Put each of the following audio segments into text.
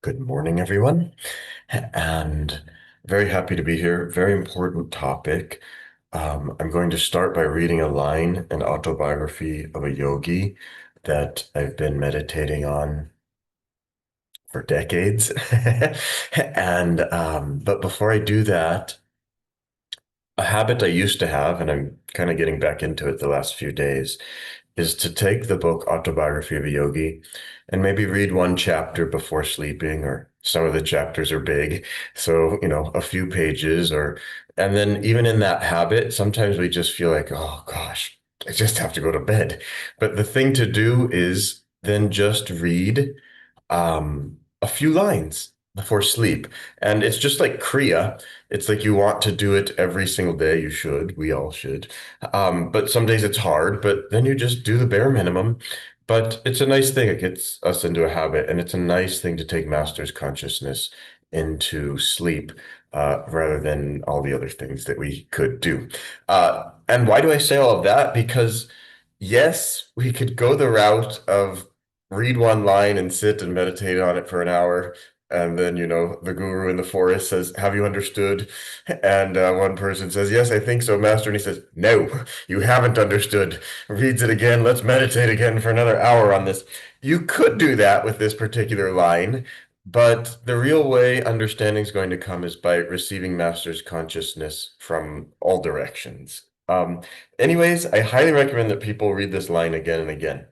Good morning, everyone, and very happy to be here. Very important topic. I'm going to start by reading a line, an autobiography of a yogi that I've been meditating on for decades. But before I do that, a habit I used to have, and I'm kind of getting back into it the last few days, is to take the book Autobiography of a Yogi and maybe read one chapter before sleeping, or some of the chapters are big. So, a few pages, and then even in that habit, sometimes we just feel like, oh gosh, I just have to go to bed. But the thing to do is then just read a few lines before sleep. And it's just like Kriya. It's like you want to do it every single day. You should. We all should. But some days it's hard, but then you just do the bare minimum. But it's a nice thing. It gets us into a habit, and it's a nice thing to take master's consciousness into sleep rather than all the other things that we could do. And why do I say all of that? Because yes, we could go the route of read one line and sit and meditate on it for an hour. And then, the guru in the forest says, "Have you understood?" And one person says, "Yes, I think so, master." And he says, "No, you haven't understood." Reads it again. "Let's meditate again for another hour on this." You could do that with this particular line, but the real way understanding is going to come is by receiving master's consciousness from all directions. Anyways, I highly recommend that people read this line again and again.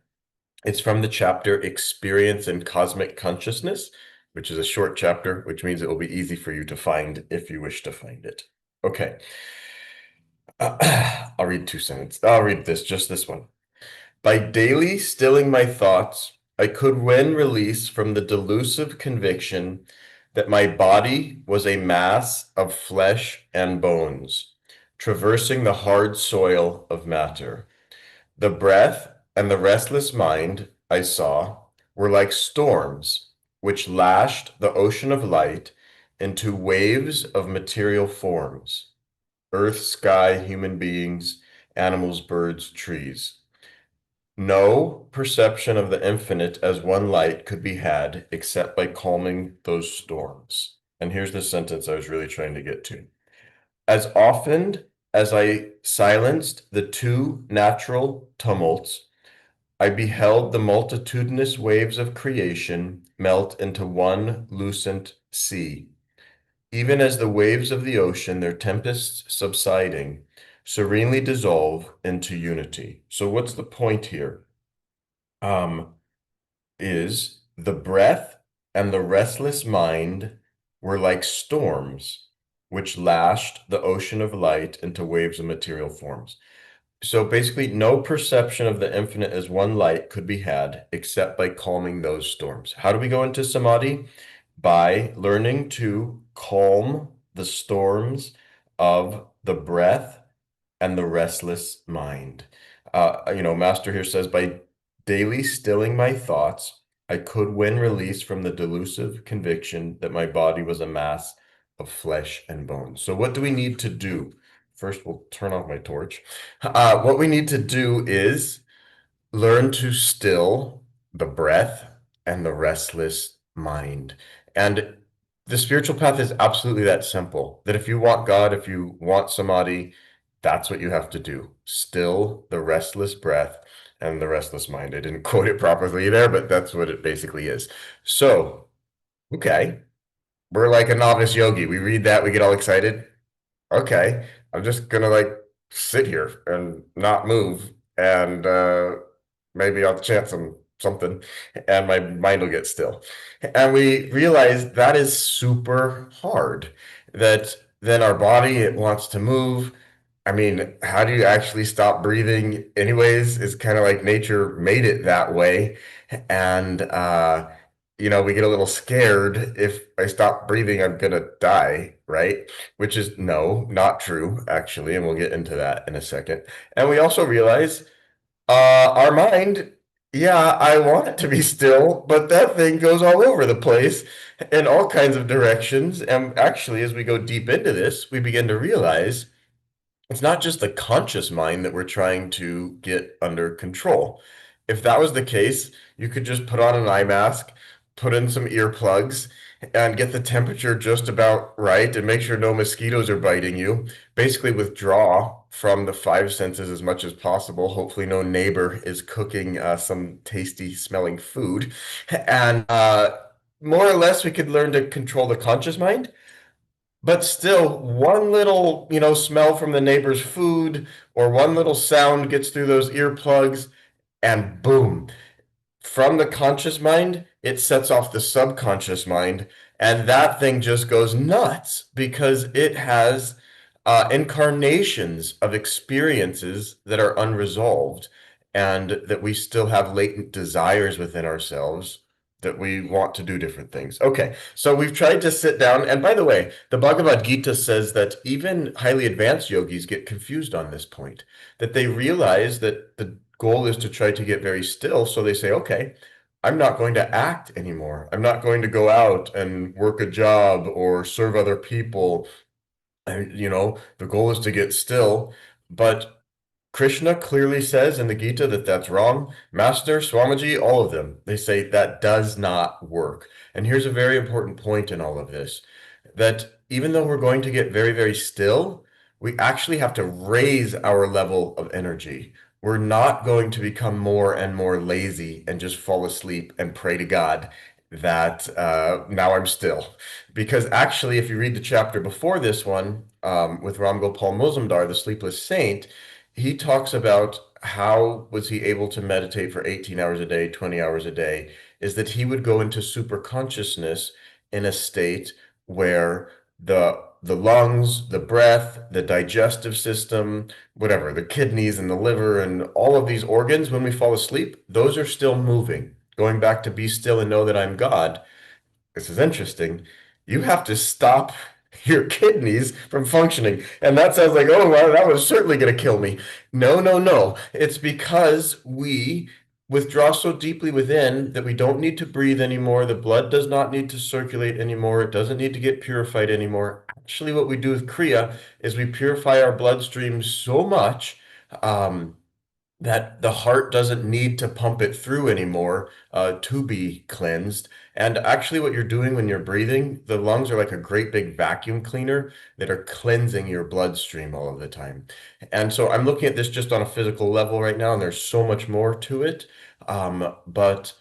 It's from the chapter Experience in Cosmic Consciousness, which is a short chapter, which means it will be easy for you to find if you wish to find it. Okay. I'll read two sentences. I'll read just this one. By daily stilling my thoughts, I could win release from the delusive conviction that my body was a mass of flesh and bones, traversing the hard soil of matter. The breath and the restless mind I saw were like storms which lashed the ocean of light into waves of material forms: earth, sky, human beings, animals, birds, trees. No perception of the infinite as one light could be had except by calming those storms. And here's the sentence I was really trying to get to. As often as I silenced the two natural tumults, I beheld the multitudinous waves of creation melt into one lucent sea, even as the waves of the ocean, their tempests subsiding, serenely dissolve into unity. So what's the point here? Um, is the breath and the restless mind were like storms which lashed the ocean of light into waves of material forms. So basically, no perception of the infinite as one light could be had except by calming those storms. How do we go into samadhi? By learning to calm the storms of the breath and the restless mind. Master here says, by daily stilling my thoughts, I could win release from the delusive conviction that my body was a mass of flesh and bones. So what do we need to do? First, we'll turn off my torch. What we need to do is learn to still the breath and the restless mind. And the spiritual path is absolutely that simple. That if you want God, if you want samadhi, that's what you have to do. Still the restless breath and the restless mind. I didn't quote it properly there, but that's what it basically is. So, okay, we're like a novice yogi. We read that, we get all excited. Okay, I'm just gonna like sit here and not move, and maybe I'll chant something, and my mind will get still. And we realize that is super hard. That then our body, it wants to move. I mean, how do you actually stop breathing anyways? It's kind of like nature made it that way. And we get a little scared. If I stop breathing, I'm gonna die, right? Which is no, not true, actually, and we'll get into that in a second. And we also realize our mind, yeah, I want it to be still, but that thing goes all over the place in all kinds of directions. And actually, as we go deep into this, we begin to realize it's not just the conscious mind that we're trying to get under control. If that was the case, you could just put on an eye mask, put in some earplugs, and get the temperature just about right and make sure no mosquitoes are biting you. Basically, withdraw from the five senses as much as possible. Hopefully, no neighbor is cooking some tasty smelling food. And more or less, we could learn to control the conscious mind. But still, one little, smell from the neighbor's food or one little sound gets through those earplugs, and boom, from the conscious mind, it sets off the subconscious mind, and that thing just goes nuts because it has incarnations of experiences that are unresolved and that we still have latent desires within ourselves that we want to do different things. Okay, so we've tried to sit down, and by the way, the Bhagavad Gita says that even highly advanced yogis get confused on this point, that they realize that the goal is to try to get very still. So they say, okay, I'm not going to act anymore. I'm not going to go out and work a job or serve other people. The goal is to get still. But Krishna clearly says in the Gita that that's wrong. Master, Swamiji, all of them, they say that does not work. And here's a very important point in all of this, that even though we're going to get very, very still, we actually have to raise our level of energy. We're not going to become more and more lazy and just fall asleep and pray to God that now I'm still. Because actually, if you read the chapter before this one, with Ram Gopal Muzumdar, the sleepless saint, he talks about how was he able to meditate for 18 hours a day, 20 hours a day, is that he would go into super consciousness in a state where the lungs, the breath, the digestive system, whatever, the kidneys and the liver and all of these organs, when we fall asleep, those are still moving. Going back to be still and know that I'm God, this is interesting. You have to stop your kidneys from functioning. And that sounds like, oh, well, that was certainly going to kill me. No, no, no. It's because we withdraw so deeply within that we don't need to breathe anymore. The blood does not need to circulate anymore. It doesn't need to get purified anymore. Actually, what we do with Kriya is we purify our bloodstream so much. That the heart doesn't need to pump it through anymore to be cleansed. And actually, what you're doing when you're breathing, the lungs are like a great big vacuum cleaner that are cleansing your bloodstream all of the time. And so I'm looking at this just on a physical level right now, and there's so much more to it. But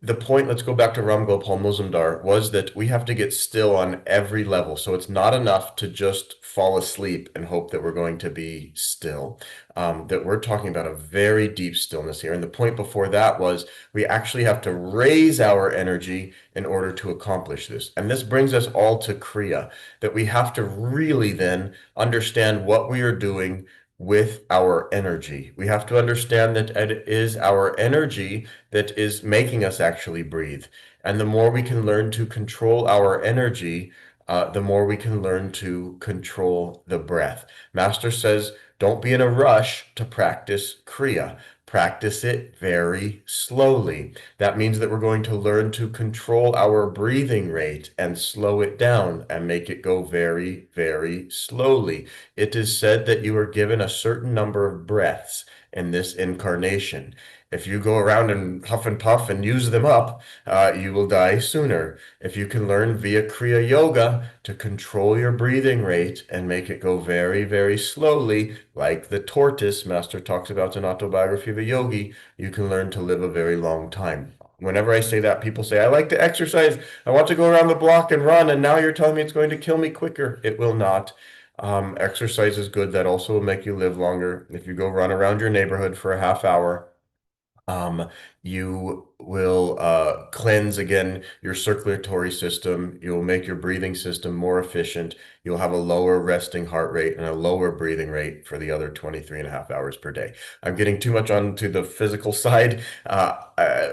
the point, let's go back to Ram Gopal Muzumdar, was that we have to get still on every level. So it's not enough to just fall asleep and hope that we're going to be still. That we're talking about a very deep stillness here. And the point before that was we actually have to raise our energy in order to accomplish this. And this brings us all to Kriya, that we have to really then understand what we are doing with our energy. We have to understand that it is our energy that is making us actually breathe. And the more we can learn to control our energy, the more we can learn to control the breath. Master says, don't be in a rush to practice Kriya. Practice it very slowly. That means that we're going to learn to control our breathing rate and slow it down and make it go very, very slowly. It is said that you are given a certain number of breaths in this incarnation. If you go around and huff and puff and use them up, you will die sooner. If you can learn via Kriya Yoga to control your breathing rate and make it go very, very slowly, like the tortoise Master talks about in Autobiography of a Yogi, you can learn to live a very long time. Whenever I say that, people say, I like to exercise. I want to go around the block and run, and now you're telling me it's going to kill me quicker. It will not. Exercise is good. That also will make you live longer. If you go run around your neighborhood for a half hour, um, you will cleanse again your circulatory system. You'll make your breathing system more efficient. You'll have a lower resting heart rate and a lower breathing rate for the other 23 and a half hours per day. I'm getting too much onto the physical side.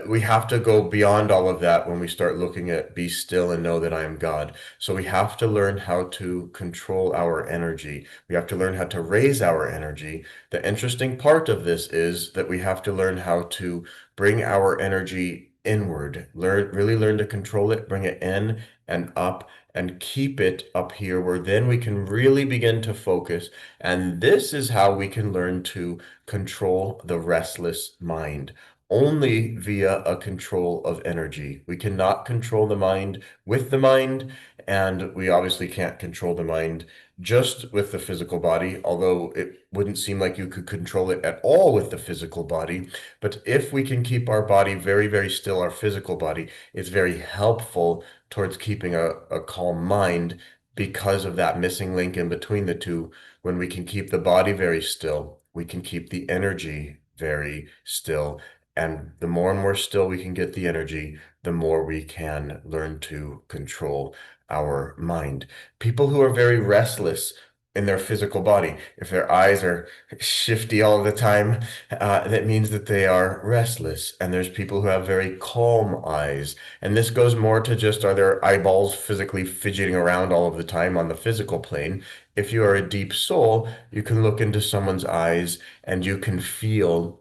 We have to go beyond all of that when we start looking at be still and know that I am God. So we have to learn how to control our energy. We have to learn how to raise our energy. The interesting part of this is that we have to learn how to bring our energy inward, really learn to control it, bring it in and up and keep it up here where then we can really begin to focus. And this is how we can learn to control the restless mind. only via a control of energy. We cannot control the mind with the mind, and we obviously can't control the mind just with the physical body, although it wouldn't seem like you could control it at all with the physical body. But if we can keep our body very, very still, our physical body, it's very helpful towards keeping a calm mind because of that missing link in between the two. When we can keep the body very still, we can keep the energy very still. And the more and more still we can get the energy, the more we can learn to control our mind. People who are very restless in their physical body, if their eyes are shifty all the time, that means that they are restless. And there's people who have very calm eyes. And this goes more to just, are their eyeballs physically fidgeting around all of the time on the physical plane? If you are a deep soul, you can look into someone's eyes and you can feel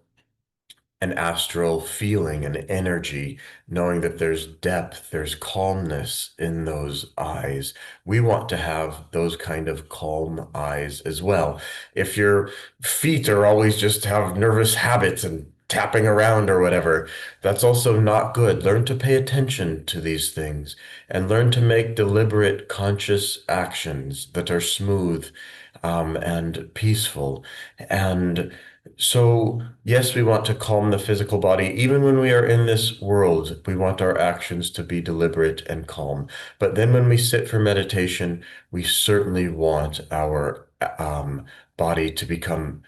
an astral feeling, an energy, knowing that there's depth, there's calmness in those eyes. We want to have those kind of calm eyes as well. If your feet are always just have nervous habits and tapping around or whatever, that's also not good. Learn to pay attention to these things and learn to make deliberate, conscious actions that are smooth, and peaceful. And so, yes, we want to calm the physical body. Even when we are in this world, we want our actions to be deliberate and calm. But then when we sit for meditation, we certainly want our body to become,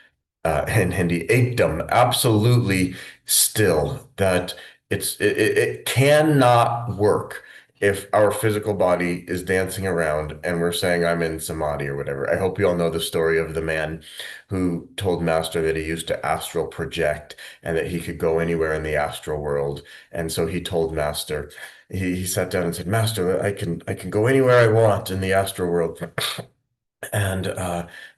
in Hindi, ekdam, absolutely still, that it cannot work if our physical body is dancing around and we're saying I'm in samadhi or whatever. I hope you all know the story of the man who told Master that he used to astral project and that he could go anywhere in the astral world. And so he told Master, he sat down and said, Master, I can go anywhere I want in the astral world. And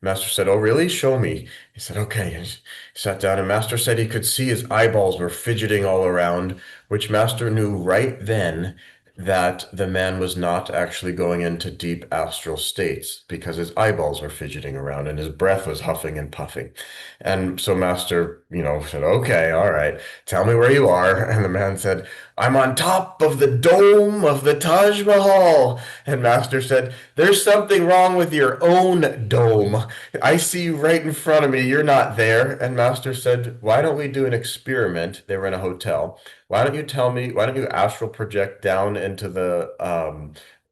Master said, "Oh, really? Show me." He said, "Okay." And he sat down, and Master said he could see his eyeballs were fidgeting all around, which Master knew right then that the man was not actually going into deep astral states because his eyeballs were fidgeting around and his breath was huffing and puffing. And so Master, said, "Okay, all right, tell me where you are." And the man said, "I'm on top of the dome of the Taj Mahal." And Master said, "There's something wrong with your own dome. I see you right in front of me. You're not there." And Master said, "Why don't we do an experiment?" They were in a hotel. Why don't you astral project down into the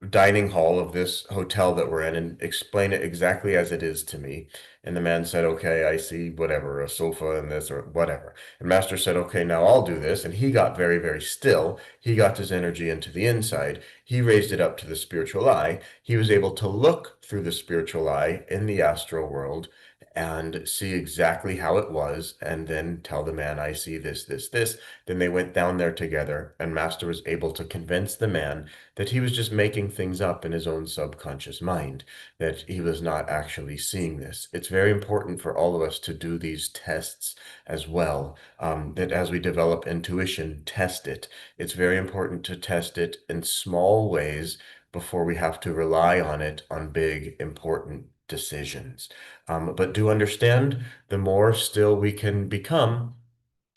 dining hall of this hotel that we're in and explain it exactly as it is to me?" And the man said, "Okay, I see whatever, a sofa and this or whatever." And Master said, "Okay, now I'll do this." And he got very, very still. He got his energy into the inside. He raised it up to the spiritual eye. He was able to look through the spiritual eye in the astral world and see exactly how it was, and then tell the man, "I see this, this, this." Then they went down there together, and Master was able to convince the man that he was just making things up in his own subconscious mind, that he was not actually seeing this. It's very important for all of us to do these tests as well, that as we develop intuition, test it. It's very important to test it in small ways before we have to rely on it on big, important decisions. But do understand, the more still we can become,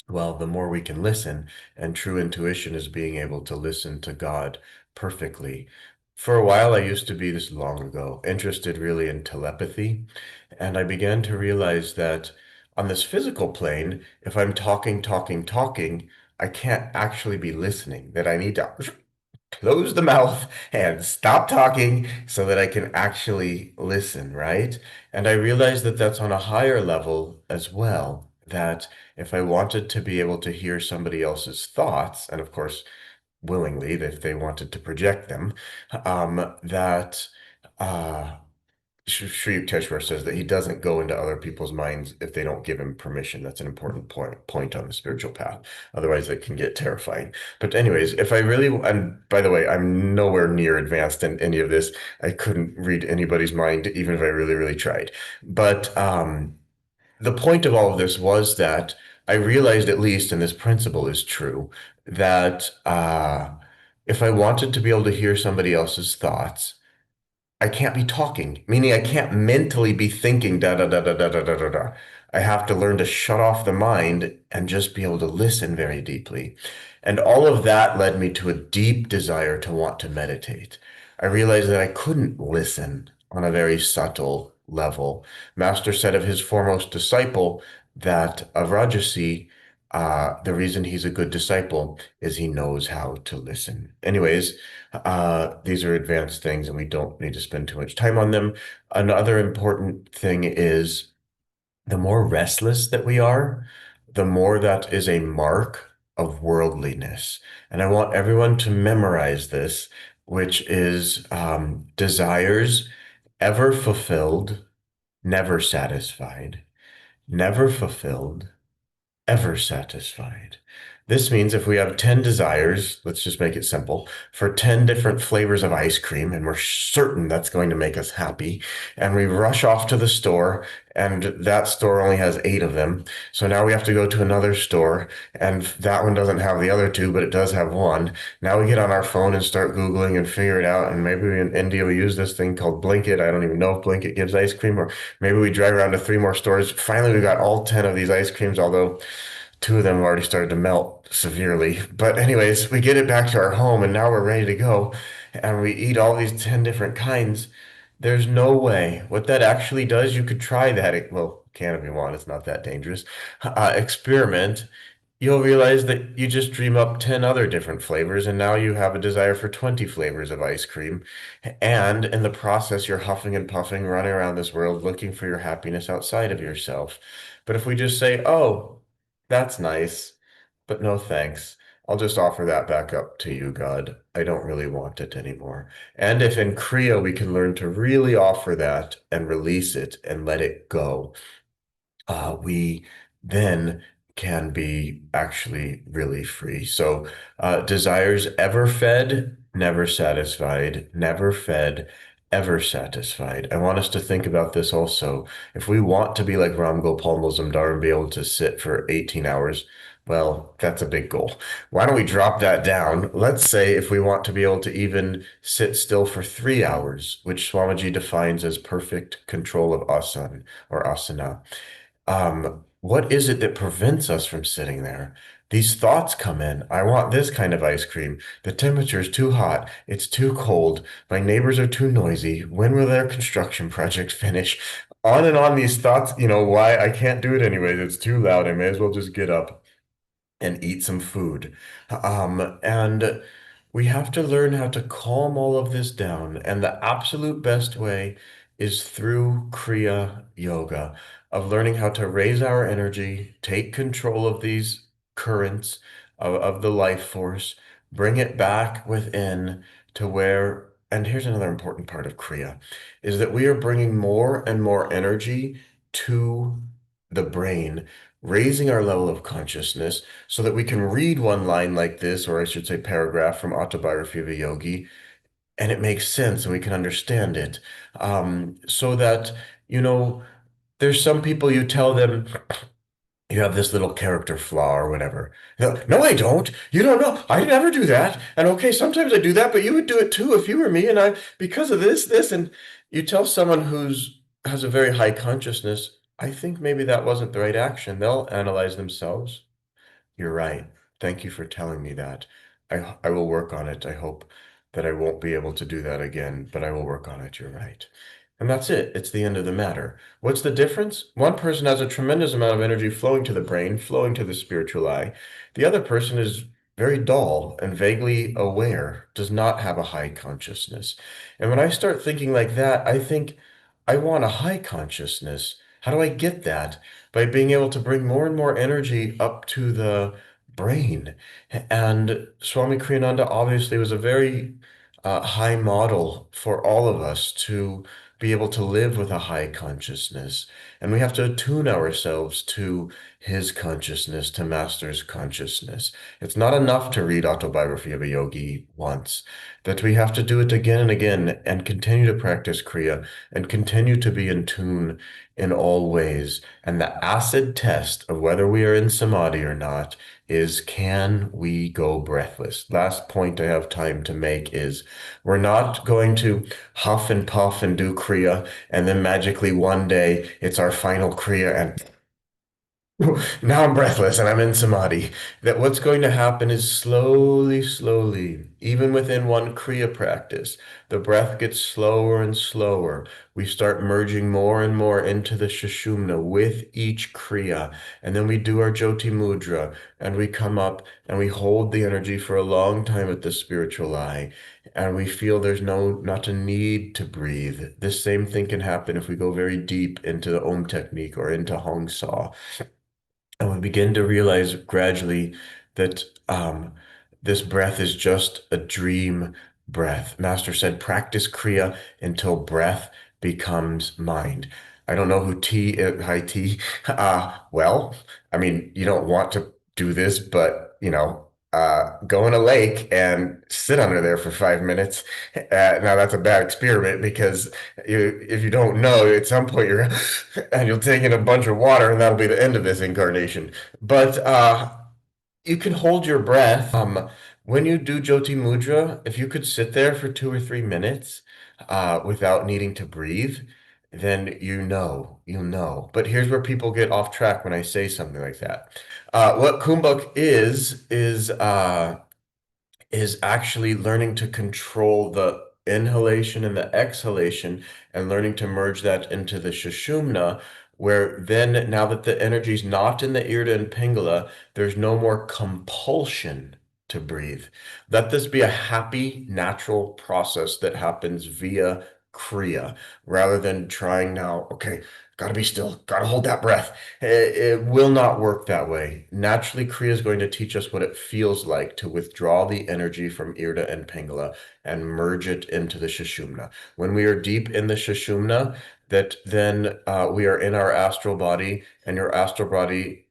well, the more we can listen. And true intuition is being able to listen to God perfectly. For a while, I used to be, this long ago, interested really in telepathy. And I began to realize that on this physical plane, if I'm talking, talking, talking, I can't actually be listening, that I need to close the mouth and stop talking so that I can actually listen, right? And I realized that that's on a higher level as well, that if I wanted to be able to hear somebody else's thoughts, and of course, willingly, if they wanted to project them, that uh, Sri Yukteswar says that he doesn't go into other people's minds if they don't give him permission. That's an important point on the spiritual path. Otherwise, it can get terrifying. But anyways, if I really, and by the way, I'm nowhere near advanced in any of this. I couldn't read anybody's mind, even if I really, really tried. But the point of all of this was that I realized, at least, and this principle is true, that if I wanted to be able to hear somebody else's thoughts, I can't be talking, meaning I can't mentally be thinking da da da da da da da da da. I have to learn to shut off the mind and just be able to listen very deeply. And all of that led me to a deep desire to want to meditate. I realized that I couldn't listen on a very subtle level. Master said of his foremost disciple that of Rajasi, the reason he's a good disciple is he knows how to listen. Anyways, these are advanced things and we don't need to spend too much time on them. Another important thing is the more restless that we are, the more that is a mark of worldliness. And I want everyone to memorize this, which is desires ever fulfilled, never satisfied, never fulfilled, ever satisfied. This means if we have 10 desires, let's just make it simple, for 10 different flavors of ice cream, and we're certain that's going to make us happy, and we rush off to the store, and that store only has 8 of them. So now we have to go to another store, and that one doesn't have the other 2, but it does have one. Now we get on our phone and start Googling and figure it out, and maybe in India we use this thing called Blinkit. I don't even know if Blinkit gives ice cream, or maybe we drive around to 3 more stores. Finally, we got all 10 of these ice creams, although 2 of them have already started to melt severely. But anyways, we get it back to our home and now we're ready to go. And we eat all these 10 different kinds. There's no way. What that actually does, you could try that. Well, can if you want. It's not that dangerous. Experiment. You'll realize that you just dream up 10 other different flavors, and now you have a desire for 20 flavors of ice cream. And in the process, you're huffing and puffing, running around this world looking for your happiness outside of yourself. But if we just say, oh, that's nice, but no thanks. I'll just offer that back up to you, God. I don't really want it anymore. And if in Kriya we can learn to really offer that and release it and let it go, we then can be actually really free. So, desires ever fed, never satisfied, never fed, ever satisfied. I want us to think about this also. If we want to be like Ram Gopal Mazumdar and be able to sit for 18 hours, well, that's a big goal. Why don't we drop that down? Let's say if we want to be able to even sit still for 3 hours, which Swamiji defines as perfect control of asana or asana. What is it that prevents us from sitting there? These thoughts come in. I want this kind of ice cream. The temperature is too hot. It's too cold. My neighbors are too noisy. When will their construction project finish? On and on these thoughts, why I can't do it anyways. It's too loud. I may as well just get up and eat some food. And we have to learn how to calm all of this down. And the absolute best way is through Kriya Yoga, of learning how to raise our energy, take control of these currents of the life force, bring it back within to where, and here's another important part of Kriya, is that we are bringing more and more energy to the brain, raising our level of consciousness so that we can read one line like this, or I should say paragraph from Autobiography of a Yogi, and it makes sense and we can understand it. So that, you know, there's some people you tell them you have this little character flaw or whatever. No, I don't. You don't know. I never do that. And okay, sometimes I do that, but you would do it too if you were me. And I, because of this, and you tell someone who's has a very high consciousness, I think maybe that wasn't the right action. They'll analyze themselves. You're right. Thank you for telling me that. I will work on it. I hope that I won't be able to do that again, but I will work on it. You're right. And that's it. It's the end of the matter. What's the difference? One person has a tremendous amount of energy flowing to the brain, flowing to the spiritual eye. The other person is very dull and vaguely aware, does not have a high consciousness. And when I start thinking like that, I think I want a high consciousness. How do I get that? By being able to bring more and more energy up to the brain. And Swami Kriyananda obviously was a very high model for all of us to be able to live with a high consciousness. And we have to attune ourselves to his consciousness, to Master's consciousness. It's not enough to read Autobiography of a Yogi once, that we have to do it again and again and continue to practice Kriya and continue to be in tune in all ways. And the acid test of whether we are in samadhi or not is, can we go breathless? Last point I have time to make is we're not going to huff and puff and do Kriya and then magically one day it's our final Kriya and Now I'm breathless and I'm in samadhi. That what's going to happen is slowly, slowly, even within one Kriya practice, the breath gets slower and slower. We start merging more and more into the Sushumna with each Kriya. And then we do our Jyoti Mudra and we come up and we hold the energy for a long time at the spiritual eye. And we feel there's not a need to breathe. This same thing can happen if we go very deep into the Om technique or into Hong Sa. And we begin to realize gradually that this breath is just a dream breath. Master said, practice Kriya until breath becomes mind. I don't know who high T. Well, I mean, you don't want to do this, but go in a lake and sit under there for 5 minutes. Now that's a bad experiment because if you don't know, at some point you're and you'll take in a bunch of water, and that'll be the end of this incarnation. But you can hold your breath. When you do Jyoti Mudra, if you could sit there for 2 or 3 minutes without needing to breathe, then you'll know. But here's where people get off track when I say something like that. What Kumbhak is actually learning to control the inhalation and the exhalation and learning to merge that into the Sushumna, where then now that the energy is not in the Irda and Pingala, there's no more compulsion to breathe. Let this be a happy, natural process that happens via Kriya rather than trying now, okay, gotta be still, gotta hold that breath. It will not work that way. Naturally, Kriya is going to teach us what it feels like to withdraw the energy from Irda and Pingala and merge it into the Sushumna. When we are deep in the Sushumna, that then we are in our astral body, and your astral body,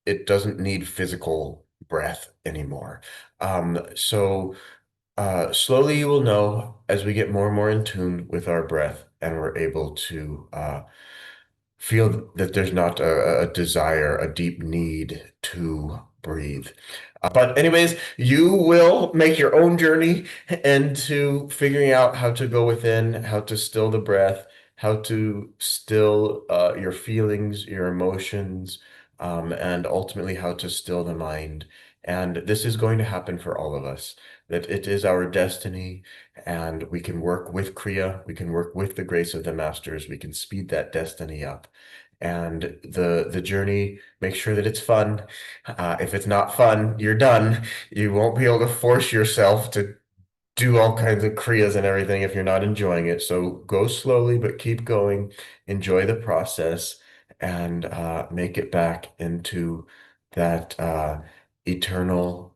it doesn't need physical breath anymore. Slowly you will know as we get more and more in tune with our breath, and we're able to feel that there's not a desire, a deep need to breathe. But anyways, you will make your own journey into figuring out how to go within, how to still the breath, how to still your feelings, your emotions, and ultimately how to still the mind. And this is going to happen for all of us, that it is our destiny, and we can work with Kriya, we can work with the grace of the masters, we can speed that destiny up. And the journey, make sure that it's fun. If it's not fun, you're done. You won't be able to force yourself to do all kinds of kriyas and everything if you're not enjoying it. So go slowly, but keep going. Enjoy the process and make it back into that eternal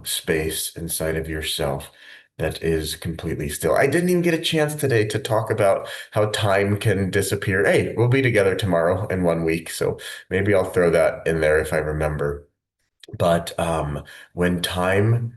space inside of yourself that is completely still. I didn't even get a chance today to talk about how time can disappear. Hey, we'll be together tomorrow in 1 week, so maybe I'll throw that in there if I remember. But when time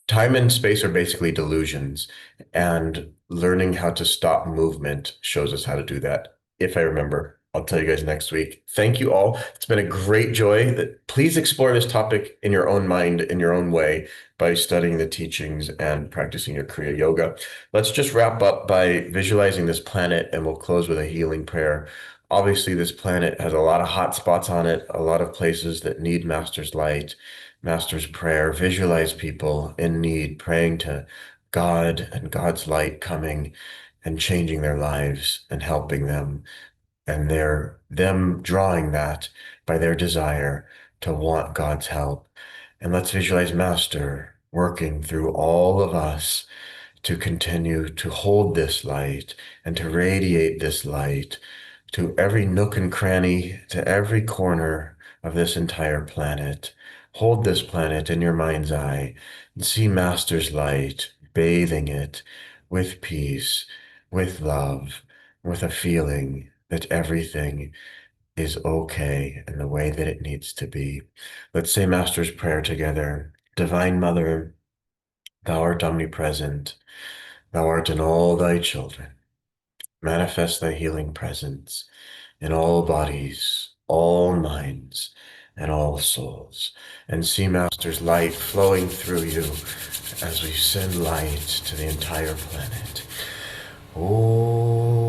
and space are basically delusions, and learning how to stop movement shows us how to do that. If I remember, I'll tell you guys next week. Thank you all. It's been a great joy. Please explore this topic in your own mind, in your own way, by studying the teachings and practicing your Kriya Yoga. Let's just wrap up by visualizing this planet, and we'll close with a healing prayer. Obviously, this planet has a lot of hot spots on it, a lot of places that need Master's light. Master's prayer, visualize people in need, praying to God and God's light coming and changing their lives and helping them, and them drawing that by their desire to want God's help. And let's visualize Master working through all of us to continue to hold this light and to radiate this light to every nook and cranny, to every corner of this entire planet. Hold this planet in your mind's eye and see Master's light, bathing it with peace, with love, with a feeling that everything is okay in the way that it needs to be. Let's say Master's prayer together. Divine Mother, thou art omnipresent. Thou art in all thy children. Manifest thy healing presence in all bodies, all minds, and all souls. And see Master's light flowing through you as we send light to the entire planet. Oh.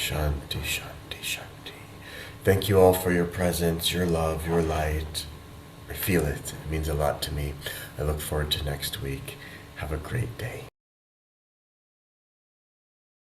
Shanti, shanti, shanti. Thank you all for your presence, your love, your light. I feel it. It means a lot to me. I look forward to next week. Have a great day.